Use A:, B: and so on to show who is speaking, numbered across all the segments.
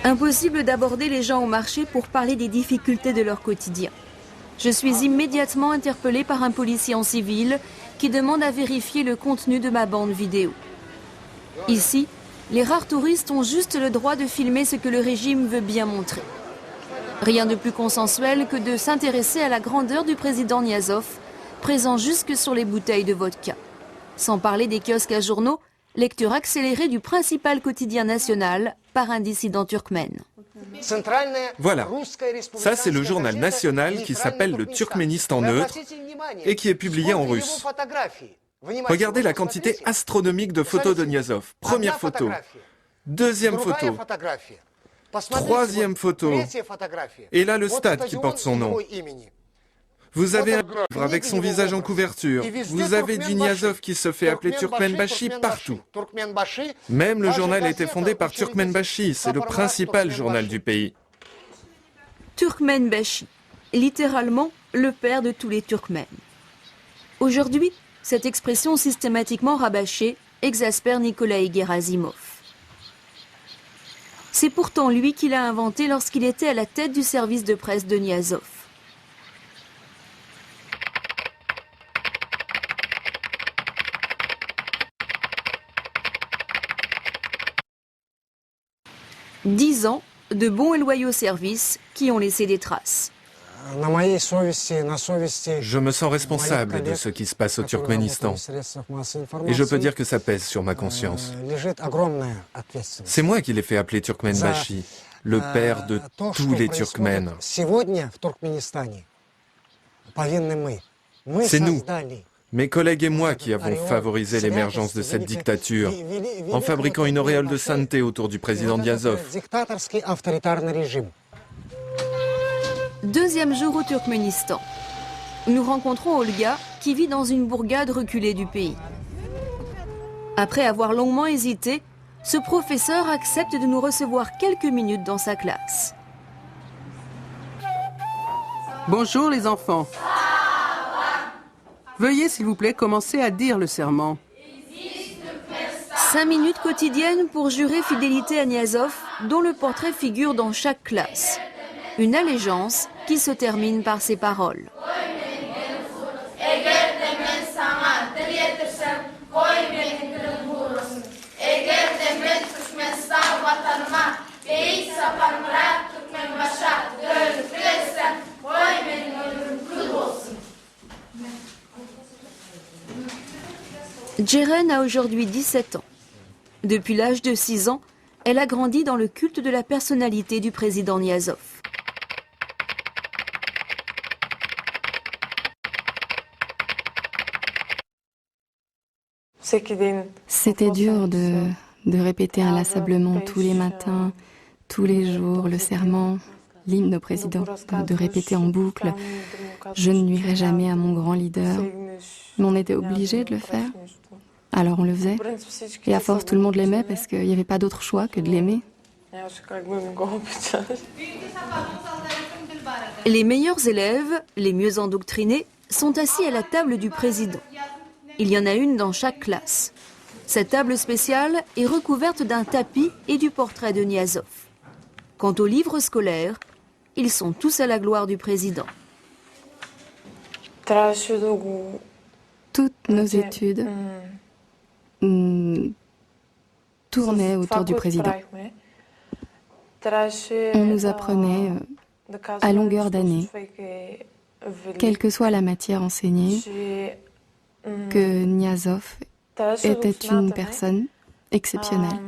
A: Impossible d'aborder les gens au marché pour parler des difficultés de leur quotidien. Je suis immédiatement interpellée par un policier en civil qui demande à vérifier le contenu de ma bande vidéo. Ici, les rares touristes ont juste le droit de filmer ce que le régime veut bien montrer. Rien de plus consensuel que de s'intéresser à la grandeur du président Niazov, présent jusque sur les bouteilles de vodka. Sans parler des kiosques à journaux, lecture accélérée du principal quotidien national par un dissident turkmène.
B: Voilà, ça c'est le journal national qui s'appelle le Turkménistan neutre et qui est publié en russe. Regardez la quantité astronomique de photos de Niazov. Première photo, deuxième photo, troisième photo, et là le stade qui porte son nom. Vous avez un livre avec son visage en couverture. Vous avez du Niazov qui se fait appeler Turkmenbashi partout. Même le journal a été fondé par Turkmenbashi, c'est le principal journal du pays.
A: Turkmenbashi, littéralement le père de tous les Turkmènes. Aujourd'hui, cette expression systématiquement rabâchée exaspère Nikolaï Gerasimov. C'est pourtant lui qui l'a inventé lorsqu'il était à la tête du service de presse de Niazov. « 10 ans de bons et loyaux services qui ont laissé des traces.
B: Je me sens responsable de ce qui se passe au Turkménistan. Et je peux dire que ça pèse sur ma conscience. C'est moi qui l'ai fait appeler Turkmenbashi, le père de tous les Turkmènes. C'est nous, mes collègues et moi, qui avons favorisé l'émergence de cette dictature en fabriquant une auréole de sainteté autour du président Niazov.
A: Deuxième jour au Turkménistan. Nous rencontrons Olga qui vit dans une bourgade reculée du pays. Après avoir longuement hésité, ce professeur accepte de nous recevoir quelques minutes dans sa classe.
C: Bonjour les enfants. Veuillez s'il vous plaît commencer à dire le serment.
A: 5 minutes quotidiennes pour jurer fidélité à Niazov, dont le portrait figure dans chaque classe. Une allégeance qui se termine par ces paroles. Ceren a aujourd'hui 17 ans. Depuis l'âge de 6 ans, elle a grandi dans le culte de la personnalité du président Niazov.
D: C'était dur de répéter inlassablement tous les matins, tous les jours, le serment, l'hymne au président, de répéter en boucle « Je ne nuirai jamais à mon grand leader ». Mais on était obligé de le faire, alors on le faisait. Et à force, tout le monde l'aimait parce qu'il n'y avait pas d'autre choix que de l'aimer.
A: Les meilleurs élèves, les mieux endoctrinés, sont assis à la table du président. Il y en a une dans chaque classe. Cette table spéciale est recouverte d'un tapis et du portrait de Niazov. Quant aux livres scolaires, ils sont tous à la gloire du président.
D: Toutes nos études tournaient autour du président. On nous apprenait à longueur d'année, quelle que soit la matière enseignée, que Niazov était une personne exceptionnelle.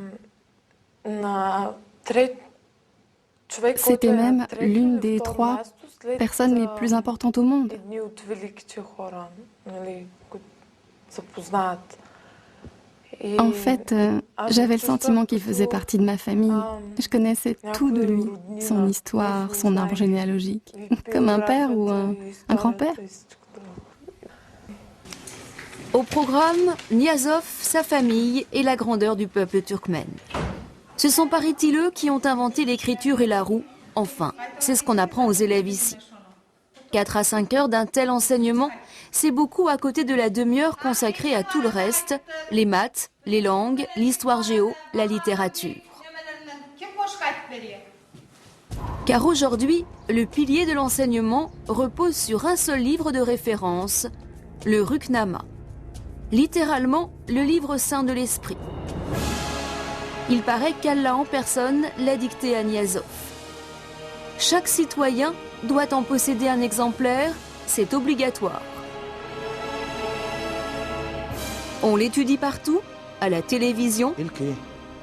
D: C'était même l'une des 3 personnes les plus importantes au monde. En fait, j'avais le sentiment qu'il faisait partie de ma famille. Je connaissais tout de lui, son histoire, son arbre généalogique, comme un père ou un grand-père.
A: Au programme, Niazov, sa famille et la grandeur du peuple turkmène. Ce sont, paraît-il, eux qui ont inventé l'écriture et la roue. Enfin, c'est ce qu'on apprend aux élèves ici. 4 à 5 heures d'un tel enseignement, c'est beaucoup à côté de la demi-heure consacrée à tout le reste, les maths, les langues, l'histoire géo, la littérature. Car aujourd'hui, le pilier de l'enseignement repose sur un seul livre de référence, le Rukhnama. Littéralement, le livre saint de l'esprit. Il paraît qu'Allah en personne l'a dicté à Niazov. Chaque citoyen doit en posséder un exemplaire, c'est obligatoire. On l'étudie partout, à la télévision,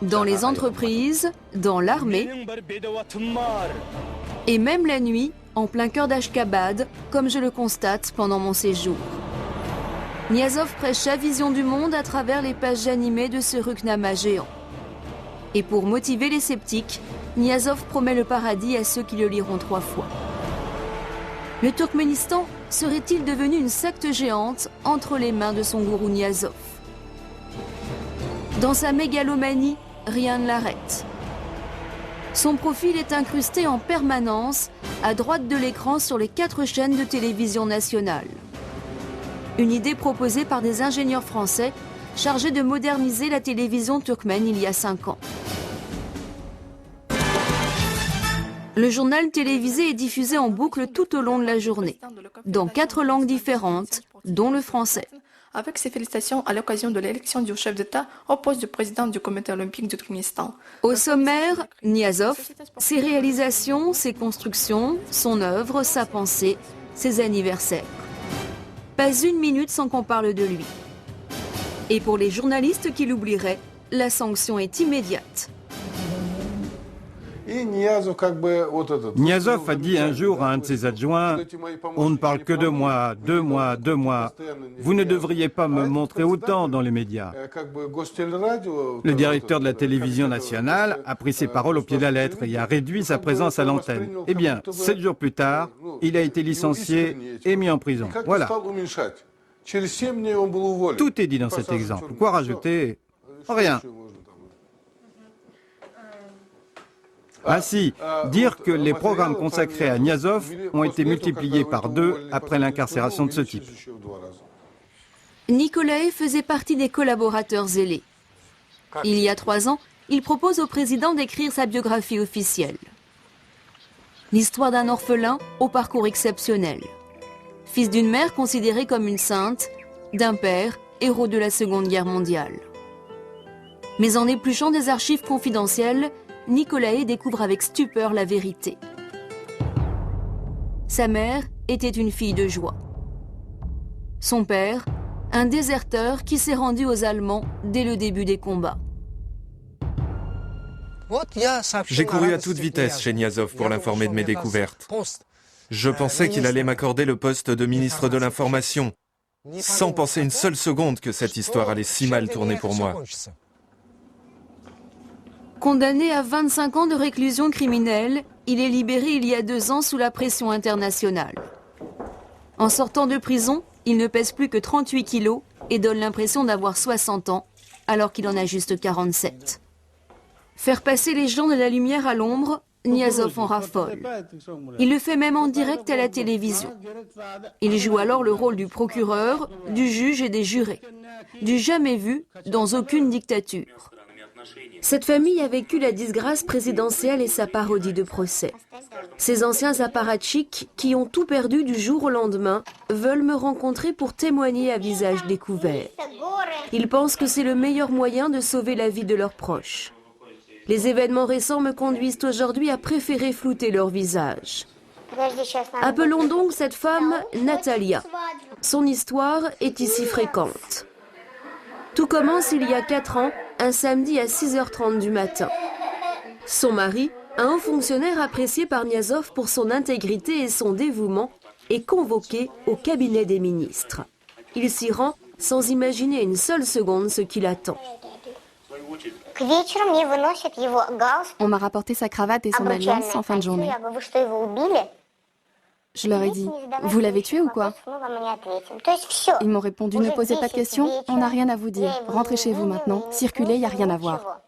A: dans les entreprises, dans l'armée, et même la nuit, en plein cœur d'Ashkhabad, comme je le constate pendant mon séjour. Niazov prêche sa vision du monde à travers les pages animées de ce Rukhnama géant. Et pour motiver les sceptiques, Niazov promet le paradis à ceux qui le liront 3 fois. Le Turkménistan serait-il devenu une secte géante entre les mains de son gourou Niazov? Dans sa mégalomanie, rien ne l'arrête. Son profil est incrusté en permanence à droite de l'écran sur les 4 chaînes de télévision nationale. Une idée proposée par des ingénieurs français chargés de moderniser la télévision turkmène il y a 5 ans. Le journal télévisé est diffusé en boucle tout au long de la journée, dans 4 langues différentes, dont le français.
E: Avec ses félicitations à l'occasion de l'élection du chef d'État au poste de président du comité olympique du Turkménistan.
A: Au sommaire, Niazov, ses réalisations, ses constructions, son œuvre, sa pensée, ses anniversaires. Pas une minute sans qu'on parle de lui. Et pour les journalistes qui l'oublieraient, la sanction est immédiate.
F: Niazov a dit un jour à un de ses adjoints « On ne parle que de moi, de moi, de moi. Vous ne devriez pas me montrer autant dans les médias. » Le directeur de la télévision nationale a pris ses paroles au pied de la lettre et a réduit sa présence à l'antenne. Eh bien, 7 jours plus tard, il a été licencié et mis en prison. Voilà. Tout est dit dans cet exemple. Quoi rajouter? Rien. Ah si, dire que les programmes consacrés à Niazov ont été multipliés par 2 après l'incarcération de ce type.
A: Nikolaï faisait partie des collaborateurs zélés. Il y a 3 ans, il propose au président d'écrire sa biographie officielle. L'histoire d'un orphelin au parcours exceptionnel. Fils d'une mère considérée comme une sainte, d'un père, héros de la Seconde Guerre mondiale. Mais en épluchant des archives confidentielles, Nikolaï découvre avec stupeur la vérité. Sa mère était une fille de joie. Son père, un déserteur qui s'est rendu aux Allemands dès le début des combats.
B: J'ai couru à toute vitesse chez Niazov pour l'informer de mes découvertes. Je pensais qu'il allait m'accorder le poste de ministre de l'Information, sans penser une seule seconde que cette histoire allait si mal tourner pour moi.
A: Condamné à 25 ans de réclusion criminelle, il est libéré il y a 2 ans sous la pression internationale. En sortant de prison, il ne pèse plus que 38 kilos et donne l'impression d'avoir 60 ans, alors qu'il en a juste 47. Faire passer les gens de la lumière à l'ombre, Niazov en raffole. Il le fait même en direct à la télévision. Il joue alors le rôle du procureur, du juge et des jurés. Du jamais vu dans aucune dictature. Cette famille a vécu la disgrâce présidentielle et sa parodie de procès. Ces anciens apparatchiks, qui ont tout perdu du jour au lendemain, veulent me rencontrer pour témoigner à visage découvert. Ils pensent que c'est le meilleur moyen de sauver la vie de leurs proches. Les événements récents me conduisent aujourd'hui à préférer flouter leur visage. Appelons donc cette femme Natalia. Son histoire est ici fréquente. Tout commence il y a 4 ans, un samedi à 6h30 du matin. Son mari, un haut fonctionnaire apprécié par Niazov pour son intégrité et son dévouement, est convoqué au cabinet des ministres. Il s'y rend sans imaginer une seule seconde ce qui l'attend.
D: On m'a rapporté sa cravate et son alliance en fin de journée. Je leur ai dit, vous l'avez tué ou quoi? Ils m'ont répondu, ne posez pas de questions, on n'a rien à vous dire. Rentrez chez vous maintenant, circulez, il n'y a rien à voir.